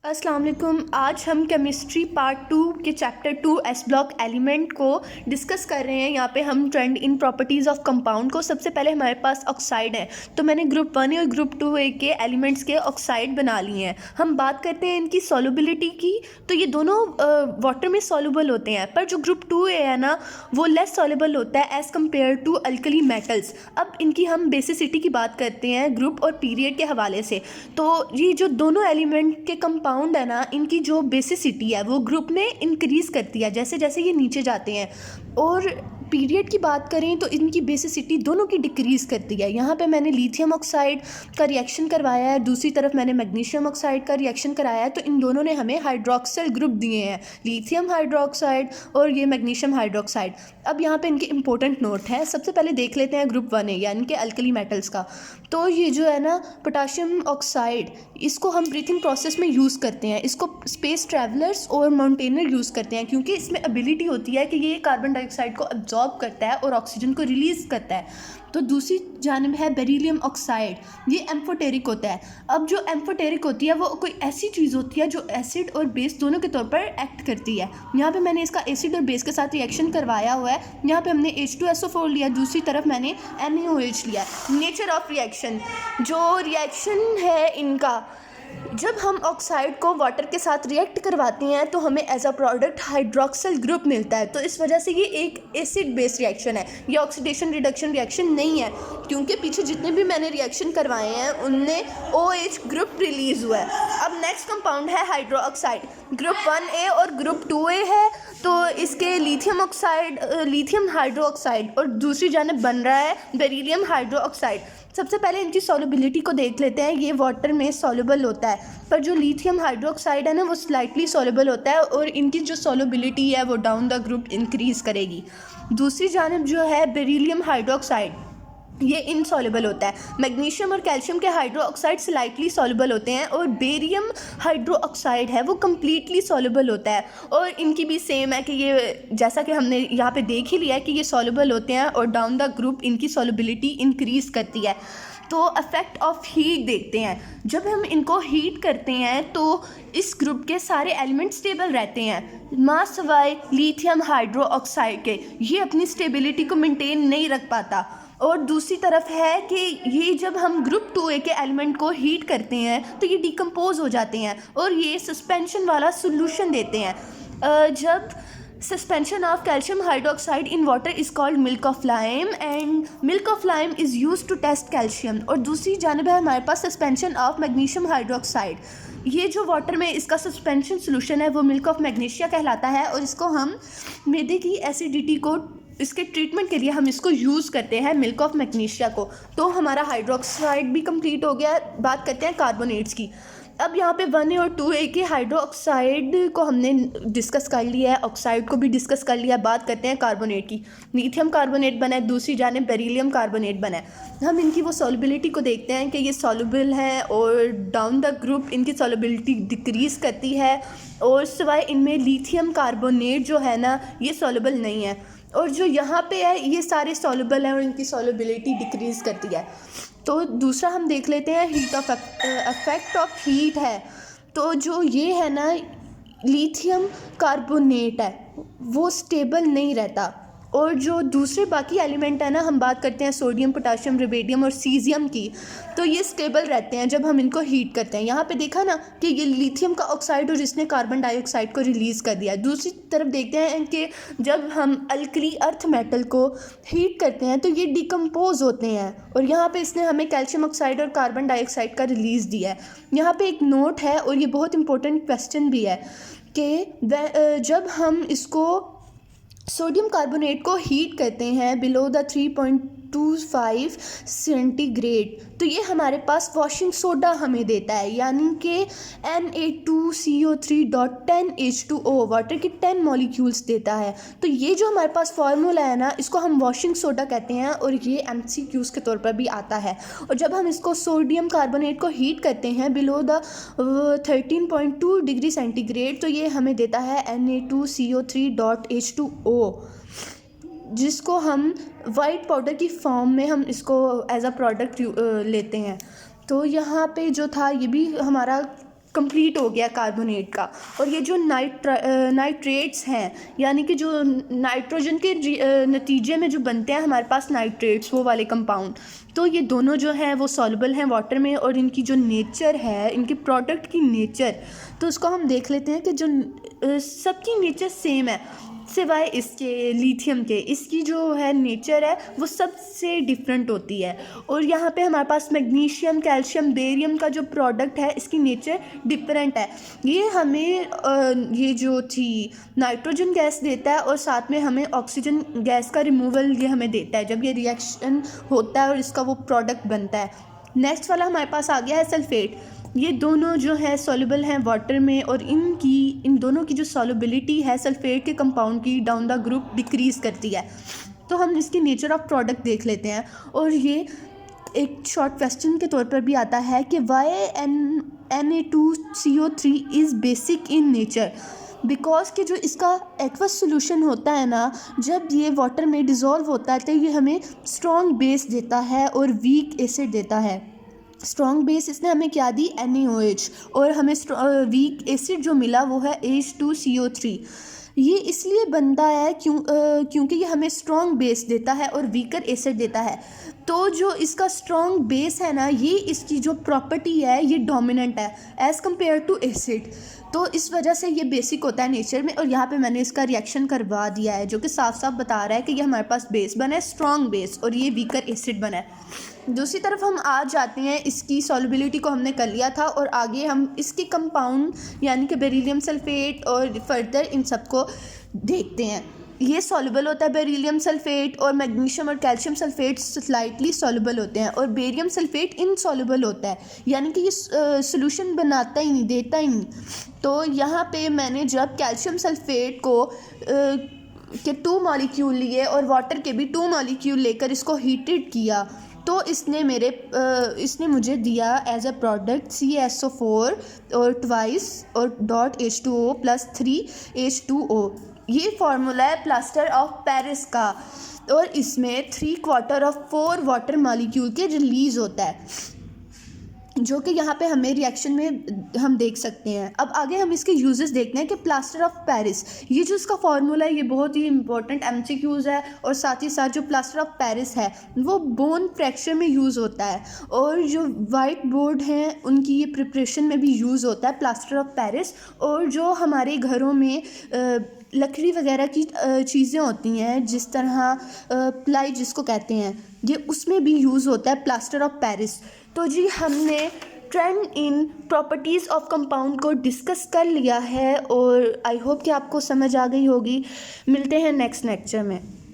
अस्सलाम वालेकुम। आज हम केमिस्ट्री पार्ट 2 के चैप्टर 2 एस ब्लॉक एलिमेंट को डिस्कस कर रहे हैं। यहाँ पे हम trend in properties of compound को, सबसे पहले हमारे पास ऑक्साइड है, तो मैंने ग्रुप 1 और ग्रुप 2 के एलिमेंट्स के ऑक्साइड बना लिए हैं। हम बात करते हैं इनकी सॉल्युबिलिटी की, तो ये दोनों वाटर में सॉल्युबल होते हैं, पर जो ग्रुप 2 है ना वो लेस सॉल्युबल होता है as compared to alkali metals. अब इनकी हम बेसिसिटी की बात करते हैं ग्रुप और पीरियड के हवाले से। तो ये जो दोनों एलिमेंट के कंपाउंड है ना, इनकी जो बेसिसिटी है वो ग्रुप में इंक्रीज़ करती है जैसे जैसे ये नीचे जाते हैं, और पीरियड की बात करें तो इनकी बेसिसिटी दोनों की डिक्रीज़ करती है। यहाँ पे मैंने लिथियम ऑक्साइड का रिएक्शन करवाया है, दूसरी तरफ मैंने मैग्नीशियम ऑक्साइड का रिएक्शन कराया है, तो इन दोनों ने हमें हाइड्रोक्सिल ग्रुप दिए हैं, लिथियम हाइड्रोक्साइड और ये मैग्नीशियम हाइड्रोक्साइड। अब यहाँ पे इनके इंपॉर्टेंट नोट है। सबसे पहले देख लेते हैं ग्रुप 1 है यानी कि अल्कली मेटल्स का। तो ये जो है ना पोटाशियम ऑक्साइड, इसको हम ब्रीथिंग प्रोसेस में यूज़ करते हैं, इसको स्पेस ट्रैवलर्स और माउंटेनर यूज़ करते हैं, क्योंकि इसमें एबिलिटी होती है कि ये कार्बन डाइऑक्साइड को अब्जॉर्ब करता है और ऑक्सीजन को रिलीज़ करता है। तो दूसरी जानिब है बेरिलियम ऑक्साइड, ये एम्फोटेरिक होता है। अब जो एम्फोटेरिक होती है वो कोई ऐसी चीज़ होती है जो एसिड और बेस दोनों के तौर पर एक्ट करती है। यहाँ पे मैंने इसका एसिड और बेस के साथ रिएक्शन करवाया हुआ है। यहाँ पे हमने H2SO4 लिया, दूसरी तरफ मैंने NaOH लिया। नेचर ऑफ रिएक्शन, जो रिएक्शन है इनका, जब हम ऑक्साइड को वाटर के साथ रिएक्ट करवाते हैं तो हमें as a product hydroxyl group मिलता है। तो इस वजह से ये एक एसिड बेस रिएक्शन है, ये ऑक्सीडेशन रिडक्शन रिएक्शन नहीं है, क्योंकि पीछे जितने भी मैंने रिएक्शन करवाए हैं उनमें OH ग्रुप रिलीज़ हुआ है। अब नेक्स्ट कंपाउंड है हाइड्रो ऑक्साइड, ग्रुप 1A और ग्रुप 2A है। तो इसके lithium oxide, lithium hydro oxide, और दूसरी जानब बन रहा है बेरिलियम हाइड्रो ऑक्साइड। सबसे पहले इनकी सॉल्युबिलिटी को देख लेते हैं। ये वाटर में सॉल्युबल होता है, पर जो लिथियम हाइड्रोक्साइड है ना वो स्लाइटली सॉल्युबल होता है, और इनकी जो सॉल्युबिलिटी है वो डाउन द ग्रुप इंक्रीज़ करेगी। दूसरी जानब जो है बेरिलियम हाइड्रोक्साइड, ये इनसॉल्युबल होता है। मैग्नीशियम और कैल्शियम के हाइड्रो ऑक्साइड स्लाइटली सॉल्युबल होते हैं, और बेरियम हाइड्रो ऑक्साइड है वो कम्प्लीटली सॉल्युबल होता है। और इनकी भी सेम है कि ये, जैसा कि हमने यहाँ पे देख ही लिया है कि ये सॉल्युबल होते हैं और डाउन द ग्रुप इनकी सॉल्युबिलिटी इंक्रीज़ करती है। तो अफेक्ट ऑफ हीट देखते हैं। जब हम इनको हीट करते हैं तो इस ग्रुप के सारे एलिमेंट स्टेबल रहते हैं, मास सवाए लिथियम हाइड्रो ऑक्साइड के, ये अपनी स्टेबिलिटी को मेंटेन नहीं रख पाता। और दूसरी तरफ है कि ये जब हम ग्रुप 2A के एलिमेंट को हीट करते हैं तो ये डिकम्पोज हो जाते हैं और ये सस्पेंशन वाला सोल्यूशन देते हैं। जब suspension of calcium hydroxide in water is called milk of lime, and milk of lime is use to test calcium. और दूसरी जानब है हमारे पास सस्पेंशन ऑफ मैग्नीशियम हाइड्रोक्साइड, ये जो वाटर में इसका सस्पेंशन सोल्यूशन है वो मिल्क ऑफ मैग्नीशिया कहलाता है, और इसको हम मैदे की एसिडिटी को, इसके ट्रीटमेंट के लिए हम इसको यूज़ करते हैं मिल्क ऑफ मैग्नीशिया को। तो हमारा हाइड्रोक्साइड भी कंप्लीट हो गया। बात करते हैं कार्बोनेट्स की। अब यहाँ पे 1A और 2A के हाइड्रो ऑक्साइड को हमने डिस्कस कर लिया है, ऑक्साइड को भी डिस्कस कर लिया है। बात करते हैं कार्बोनेट की। लिथियम कार्बोनेट बना है, दूसरी जानिब बेरिलियम कार्बोनेट बना है। हम इनकी वो सॉल्युबिलिटी को देखते हैं कि ये सॉल्युबल है, और डाउन द ग्रुप इनकी सॉल्युबिलिटी डिक्रीज़ करती है, और सिवाय इनमें लिथियम कार्बोनेट जो है ना ये सॉल्युबल नहीं है, और जो यहाँ पे है ये सारे सॉल्युबल हैं और इनकी सॉल्युबिलिटी डिक्रीज़ करती है। तो दूसरा हम देख लेते हैं heat of effect of heat है। तो जो ये है ना लिथियम कार्बोनेट है वो स्टेबल नहीं रहता, और जो दूसरे बाकी एलिमेंट है ना, हम बात करते हैं सोडियम, पोटाशियम, रुबिडियम और सीजियम की, तो ये स्टेबल रहते हैं जब हम इनको हीट करते हैं। यहाँ पे देखा ना कि ये लिथियम का ऑक्साइड और इसने कार्बन डाइऑक्साइड को रिलीज़ कर दिया। दूसरी तरफ देखते हैं कि जब हम अल्कली अर्थ मेटल को हीट करते हैं तो ये डिकम्पोज होते हैं, और यहाँ पे इसने हमें कैल्शियम ऑक्साइड और कार्बन डाइऑक्साइड का रिलीज़ दिया है। यहाँ पे एक नोट है, और ये बहुत इंपॉर्टेंट क्वेश्चन भी है कि जब हम इसको सोडियम कार्बोनेट को हीट करते हैं बिलो द 3.25 सेंटीग्रेड, तो ये हमारे पास वॉशिंग सोडा हमें देता है, यानी कि Na2CO3.10H2O वाटर की 10 मॉलिक्यूल्स देता है। तो ये जो हमारे पास फार्मूला है ना, इसको हम वॉशिंग सोडा कहते हैं, और ये MCQs के तौर पर भी आता है। और जब हम इसको सोडियम कार्बोनेट को हीट करते हैं बिलो द 13.2 डिग्री सेंटीग्रेड, तो ये हमें देता है Na2CO3.H2O, जिसको हम वाइट पाउडर की फॉर्म में हम इसको एज अ प्रोडक्ट लेते हैं। तो यहाँ पे जो था ये भी हमारा कंप्लीट हो गया कार्बोनेट का। और ये जो नाइट्रेट्स हैं, यानी कि जो नाइट्रोजन के नतीजे में जो बनते हैं हमारे पास नाइट्रेट्स, वो वाले कंपाउंड, तो ये दोनों जो हैं वो सॉल्युबल हैं वाटर में। और इनकी जो नेचर है, इनके प्रोडक्ट की नेचर, तो उसको हम देख लेते हैं कि जो सबकी नेचर सेम है सिवाय इसके लिथियम के। इसकी जो है नेचर है वो सबसे डिफरेंट होती है। और यहाँ पे हमारे पास मैग्नीशियम, कैल्शियम, बेरियम का जो प्रोडक्ट है इसकी नेचर डिफरेंट है। ये हमें ये जो थी नाइट्रोजन गैस देता है और साथ में हमें ऑक्सीजन गैस का रिमूवल ये हमें देता है जब ये रिएक्शन होता है और इसका वो प्रोडक्ट बनता है। नेक्स्ट वाला हमारे पास आ गया है सल्फेट। ये दोनों जो है सॉल्युबल हैं वाटर में, और इन दोनों की जो सॉल्युबिलिटी है सल्फेट के कंपाउंड की डाउन द ग्रुप डिक्रीज़ करती है। तो हम इसकी नेचर ऑफ प्रोडक्ट देख लेते हैं। और ये एक शॉर्ट क्वेश्चन के तौर पर भी आता है कि why Na2CO3 is basic in nature. Because कि जो इसका एक्वस सोल्यूशन होता है ना, जब ये वाटर में डिज़ोल्व होता है तो ये हमें स्ट्रॉन्ग बेस देता है और वीक एसिड देता है। स्ट्रॉन्ग बेस इसने हमें क्या दी, NaOH, और हमें वीक एसिड जो मिला वो है H2CO3। ये इसलिए बनता है क्योंकि ये हमें स्ट्रॉन्ग बेस देता है और वीकर एसिड देता है। तो जो इसका स्ट्रॉन्ग बेस है ना, ये इसकी जो प्रॉपर्टी है ये डोमिनेंट है एज़ कम्पेयर टू एसिड। तो इस वजह से ये बेसिक होता है नेचर में। और यहाँ पे मैंने इसका रिएक्शन करवा दिया है जो कि साफ साफ बता रहा है कि ये हमारे पास बेस बना है स्ट्रॉन्ग बेस, और ये वीकर एसिड बना है। दूसरी तरफ हम आ जाते हैं, इसकी सॉल्युबिलिटी को हमने कर लिया था और आगे हम इसके कंपाउंड यानी कि बेरिलियम सल्फेट और फर्दर इन सब को देखते हैं। ये सॉल्युबल होता है बेरिलियम सल्फेट, और मैग्नीशियम और कैल्शियम सल्फेट स्लाइटली सॉल्युबल होते हैं, और बेरियम सल्फेट इनसॉल्युबल होता है, यानी कि ये सॉल्यूशन बनाता ही नहीं, देता ही नहीं। तो यहाँ पे मैंने जब कैल्शियम सल्फेट को के 2 मॉलिक्यूल लिए और वाटर के भी 2 मॉलिक्यूल लेकर इसको हीटेड किया, तो इसने मुझे दिया एज अ प्रोडक्ट CaSO4 और ट्वाइस और .H2O प्लस 3H2O। ये फार्मूला है प्लास्टर ऑफ पेरिस का, और इसमें 3/4 ऑफ 4 वाटर मॉलिक्यूल के रिलीज़ होता है, जो कि यहाँ पे हमें रिएक्शन में हम देख सकते हैं। अब आगे हम इसके यूजेस देखते हैं कि प्लास्टर ऑफ पेरिस, ये जो इसका फार्मूला है ये बहुत ही इंपॉर्टेंट MCQs है। और साथ ही साथ जो प्लास्टर ऑफ पेरिस है वो बोन फ्रैक्चर में यूज़ होता है, और जो वाइट बोर्ड हैं उनकी ये प्रिपरेशन में भी यूज़ होता है प्लास्टर ऑफ पेरिस। और जो हमारे घरों में लकड़ी वगैरह की चीज़ें होती हैं, जिस तरह प्लाई जिसको कहते हैं, ये उसमें भी यूज़ होता है प्लास्टर ऑफ पेरिस। तो जी हमने trend in properties of compound को डिस्कस कर लिया है, और आई होप कि आपको समझ आ गई होगी। मिलते हैं नेक्स्ट लेक्चर में।